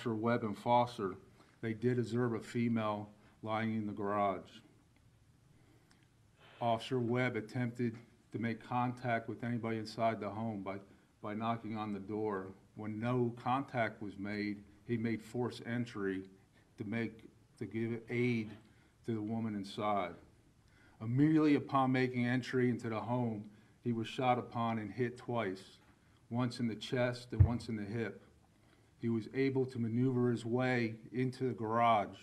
Officer Webb and Foster, they did observe a female lying in the garage. Officer Webb attempted to make contact with anybody inside the home by knocking on the door. When no contact was made, he made forced entry to give aid to the woman inside. Immediately upon making entry into the home, he was shot upon and hit twice, once in the chest and once in the hip. He was able to maneuver his way into the garage,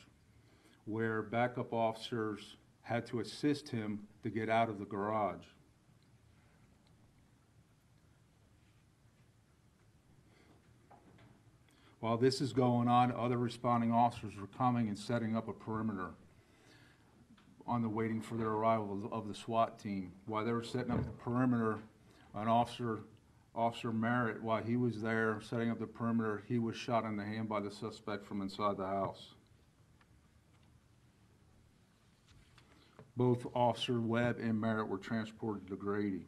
where backup officers had to assist him to get out of the garage. While this is going on, other responding officers were coming and setting up a perimeter on the waiting for their arrival of the SWAT team. While they were setting up the perimeter, an Officer Merritt, while he was there setting up the perimeter, he was shot in the hand by the suspect from inside the house. Both Officer Webb and Merritt were transported to Grady.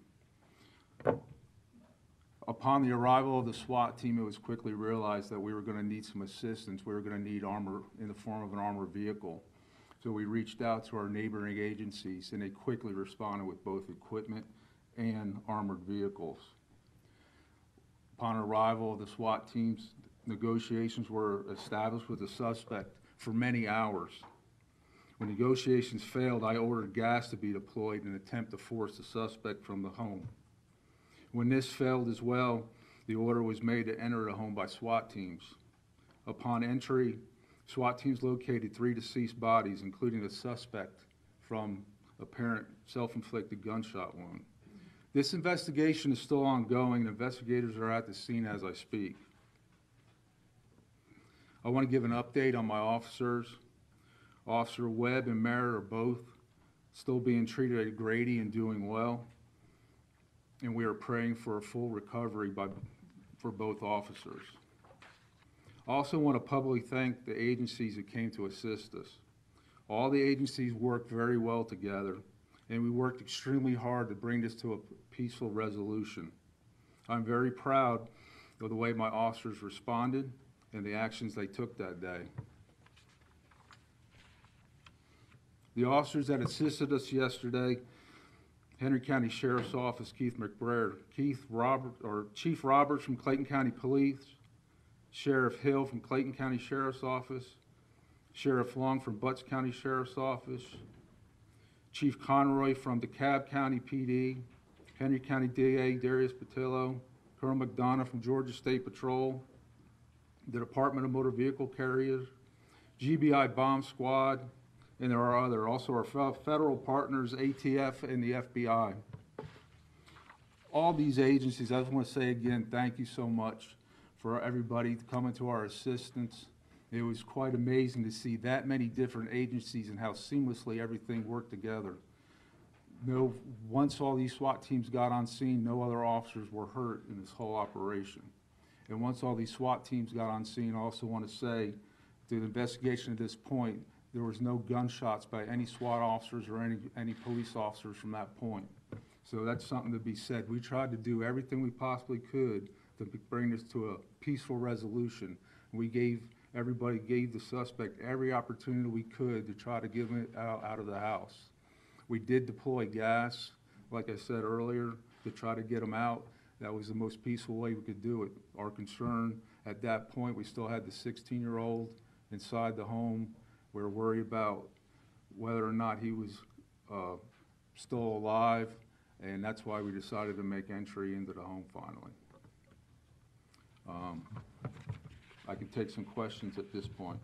Upon the arrival of the SWAT team, it was quickly realized that we were going to need some assistance. We were going to need armor in the form of an armored vehicle. So we reached out to our neighboring agencies, and they quickly responded with both equipment and armored vehicles. Upon arrival of the SWAT teams, negotiations were established with the suspect for many hours. When negotiations failed, I ordered gas to be deployed in an attempt to force the suspect from the home. When this failed as well, the order was made to enter the home by SWAT teams. Upon entry, SWAT teams located 3 deceased bodies, including the suspect from apparent self-inflicted gunshot wound. This investigation is still ongoing. Investigators are at the scene as I speak. I want to give an update on my officers. Officer Webb and Merritt are both still being treated at Grady and doing well, and we are praying for a full recovery for both officers. I also want to publicly thank the agencies that came to assist us. All the agencies worked very well together, and we worked extremely hard to bring this to a peaceful resolution. I'm very proud of the way my officers responded and the actions they took that day. The officers that assisted us yesterday: Henry County Sheriff's Office, Keith McBrayer, Chief Roberts from Clayton County Police, Sheriff Hill from Clayton County Sheriff's Office, Sheriff Long from Butts County Sheriff's Office, Chief Conroy from DeKalb County PD, Henry County DA Darius Patillo, Colonel McDonough from Georgia State Patrol, the Department of Motor Vehicle Carriers, GBI Bomb Squad, and there are also our federal partners, ATF and the FBI. All these agencies, I just want to say again, thank you so much for everybody coming to our assistance. It was quite amazing to see that many different agencies and how seamlessly everything worked together. Once all these SWAT teams got on scene, no other officers were hurt in this whole operation. And once all these SWAT teams got on scene, I also want to say, through the investigation at this point, there was no gunshots by any SWAT officers or any police officers from that point. So that's something to be said. We tried to do everything we possibly could to bring this to a peaceful resolution. Everybody gave the suspect every opportunity we could to try to get him out of the house. We did deploy gas, like I said earlier, to try to get him out. That was the most peaceful way we could do it. Our concern at that point, we still had the 16-year-old inside the home. We were worried about whether or not he was still alive, and that's why we decided to make entry into the home finally. I can take some questions at this point.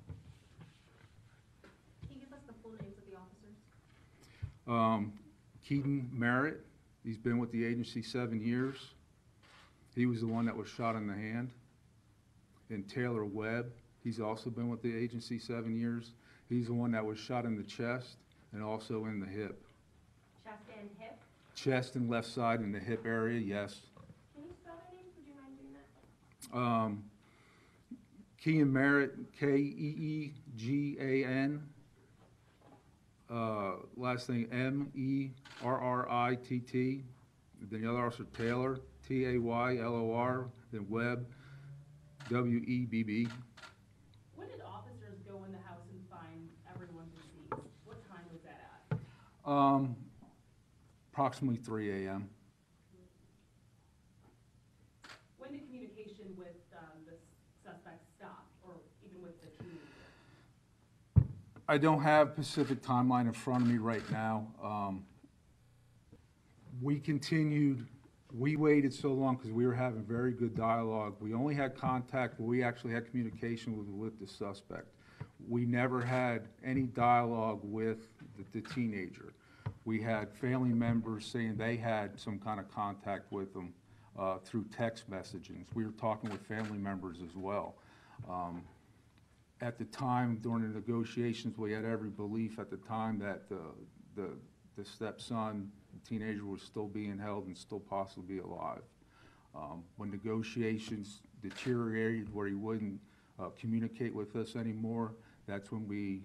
Can you give us the full names of the officers? Keaton Merritt, he's been with the agency 7 years. He was the one that was shot in the hand. And Taylor Webb, he's also been with the agency 7 years. He's the one that was shot in the chest and also in the hip. Chest and hip? Chest and left side in the hip area, yes. Can you spell their names? Would you mind doing that? Keegan Merritt, K-E-E-G-A-N. Last name M-E-R-R-I-T-T. Then the other officer, Taylor, T-A-Y-L-O-R. Then Webb, W-E-B-B. Approximately 3 a.m. When did communication with the suspect stop, or even with the teenager? I don't have Pacific timeline in front of me right now. We waited so long because we were having very good dialogue. We only had contact, but we actually had communication with the suspect. We never had any dialogue with the teenager. We had family members saying they had some kind of contact with them through text messaging. We were talking with family members as well. At the time, during the negotiations, we had every belief at the time that the stepson, the teenager, was still being held and still possibly alive. When negotiations deteriorated where he wouldn't communicate with us anymore, that's when we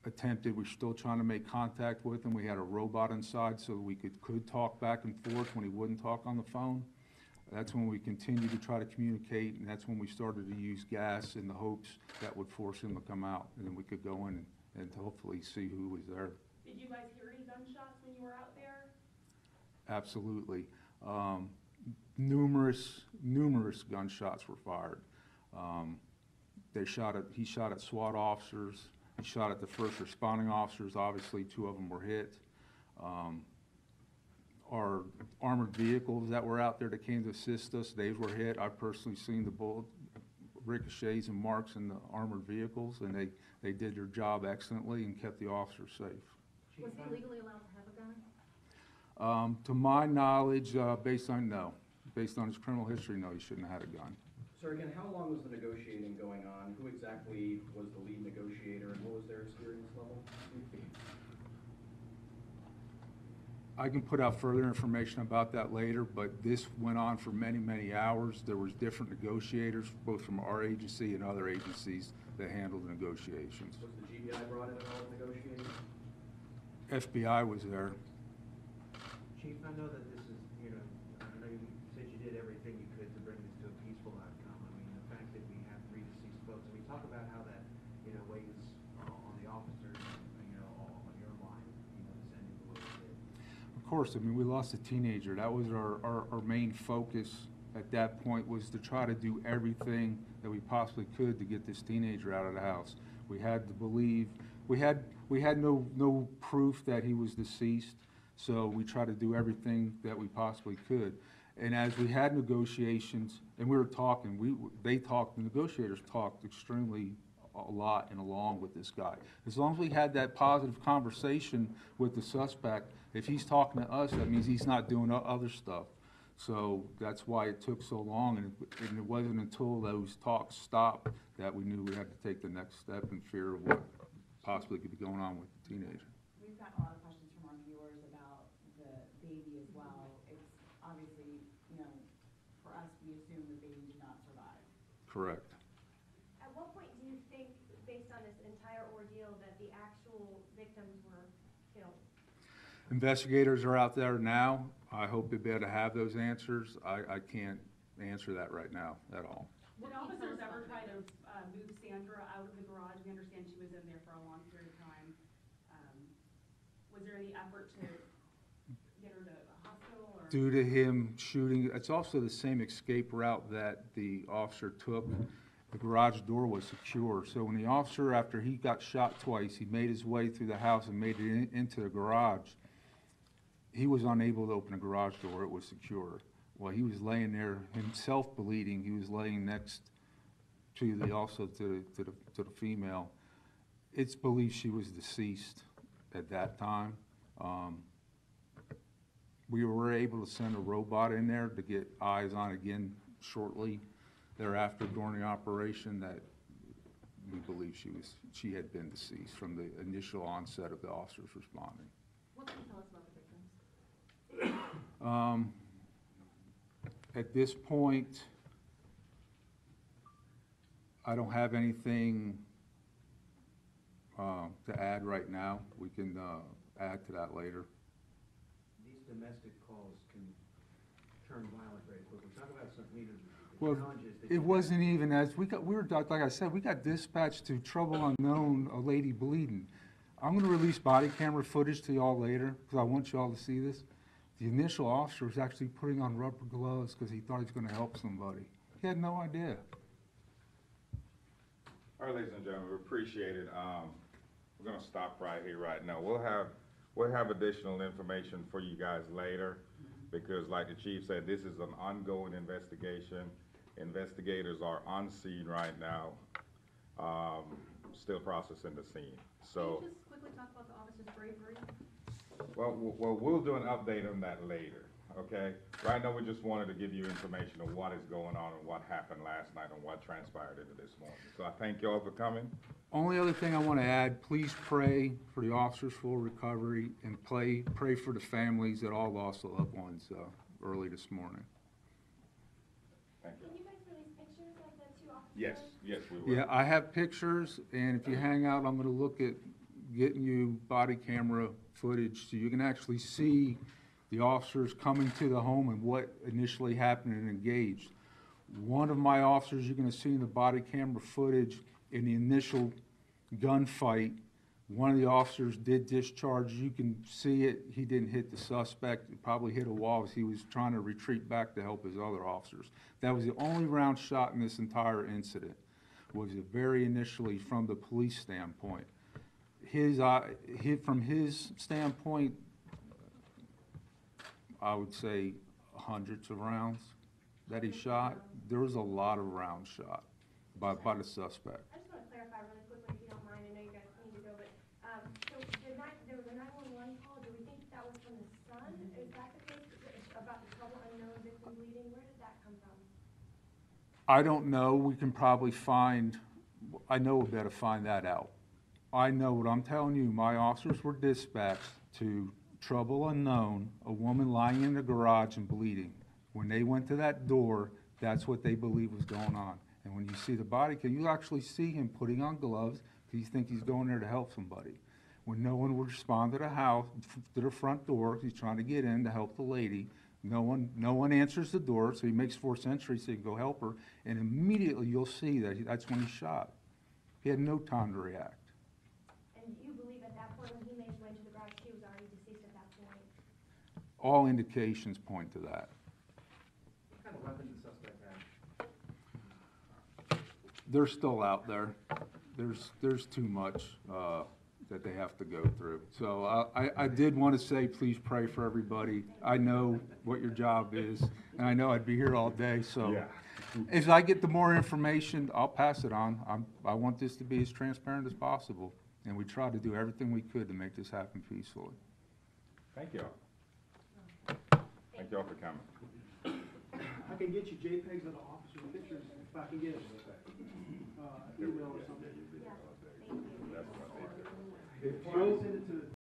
we're still trying to make contact with him. We had a robot inside so that we could talk back and forth when he wouldn't talk on the phone. That's when we continued to try to communicate, and that's when we started to use gas in the hopes that would force him to come out, and then we could go in and hopefully see who was there. Did you guys hear any gunshots when you were out there? Absolutely. Numerous gunshots were fired. He shot at SWAT officers. He shot at the first responding officers. Obviously, 2 of them were hit. Our armored vehicles that were out there that came to assist us, they were hit. I've personally seen the bullet ricochets and marks in the armored vehicles, and they did their job excellently and kept the officers safe. Was he legally allowed to have a gun? To my knowledge, based on his criminal history, no, he shouldn't have had a gun. Sir, again, how long was the negotiating going on? Who exactly was the lead negotiator, and what was their experience level? I can put out further information about that later, but this went on for many, many hours. There was different negotiators, both from our agency and other agencies that handled the negotiations. Was the GBI brought in at all to negotiate? FBI was there. Chief, I know that this is, I know you said you did everything you could to bring this to a peaceful outcome. I mean, the fact that we have 3 deceased folks, I mean, talk about how that, weighs on the officers, on your mind, sending the way you did. Of course, I mean, we lost a teenager. That was our main focus at that point, was to try to do everything that we possibly could to get this teenager out of the house. We had to believe, we had no proof that he was deceased, so we tried to do everything that we possibly could. And as we had negotiations, and we were talking, the negotiators talked extremely a lot and along with this guy. As long as we had that positive conversation with the suspect, if he's talking to us, that means he's not doing other stuff. So that's why it took so long, and it wasn't until those talks stopped that we knew we had to take the next step in fear of what possibly could be going on with the teenager. We've got a lot of questions from our viewers about the baby as well. It's obviously, for us, we assume the baby did not survive. Correct. At what point do you think, based on this entire ordeal, that the actual victims were killed? Investigators are out there now. I hope to be able to have those answers. I can't answer that right now at all. Did officers ever try to move Sandra out of the garage? We understand she was in there for a long period of time. Was there any effort to get her to a hospital? Or? Due to him shooting, it's also the same escape route that the officer took. The garage door was secure. So when the officer, after he got shot twice, he made his way through the house and made it into the garage. He was unable to open the garage door. It was secure. Well, he was laying there himself bleeding. He was laying next to the female. It's believed she was deceased at that time. We were able to send a robot in there to get eyes on again shortly thereafter during the operation, that we believe she had been deceased from the initial onset of the officers responding. What can you tell us about the victims? At this point, I don't have anything to add right now. We can add to that later. These domestic calls can turn violent very quickly. Talk about some leaders. Well, it wasn't even as we were like I said, we got dispatched to trouble unknown, a lady bleeding. I'm gonna release body camera footage to y'all later, because I want y'all to see this. The initial officer was actually putting on rubber gloves because he thought he was gonna help somebody. He had no idea. All right, ladies and gentlemen, we appreciate it. We're gonna stop right here, right now. We'll have additional information for you guys later, because like the chief said, this is an ongoing investigation. Investigators are on scene right now, still processing the scene. So, Can you just quickly talk about the officer's bravery? well, we'll do an update on that later, okay? Right now, we just wanted to give you information on what is going on and what happened last night and what transpired into this morning. So I thank you all for coming. Only other thing I want to add, please pray for the officer's full recovery and pray for the families that all lost loved ones early this morning. Thank you. Can you guys release pictures of the two officers? Yes, we will. Yeah, I have pictures, and if you hang out, I'm going to look at getting you body camera footage so you can actually see the officers coming to the home and what initially happened and engaged. One of my officers you're going to see in the body camera footage in the initial gunfight, one of the officers did discharge. You can see it. He didn't hit the suspect. It probably hit a wall as he was trying to retreat back to help his other officers. That was the only round shot in this entire incident, was very initially from the police standpoint. From his standpoint, I would say hundreds of rounds that he shot. There was a lot of rounds shot by the suspect. I just want to clarify really quickly, if you don't mind, I know you guys need to go, but, so there was a 911 call, do we think that was from the son? Is that the case, about the trouble unknown victim bleeding? Where did that come from? I don't know. We can probably I know we better find that out. I know what I'm telling you. My officers were dispatched to trouble unknown, a woman lying in the garage and bleeding. When they went to that door, that's what they believe was going on. And when you see the body cam, you actually see him putting on gloves because he thinks he's going there to help somebody. When no one would respond to the house, to the front door, he's trying to get in to help the lady. No one answers the door, so he makes forced entry so he can go help her. And immediately you'll see that's when he shot. He had no time to react. And you believe at that point when he went to the garage, he was already deceased at that point? All indications point to that. What kind of weapons the suspect had? They're still out there. There's too much that they have to go through. So I did want to say, please pray for everybody. I know what your job is, and I know I'd be here all day, so. Yeah. As I get the more information, I'll pass it on. I want this to be as transparent as possible, and we try to do everything we could to make this happen peacefully. Thank you all. Thank you all for coming. I can get you JPEGs of the officer pictures if I can get them. Email or something. Yeah, thank you. That's what they do. If you send it to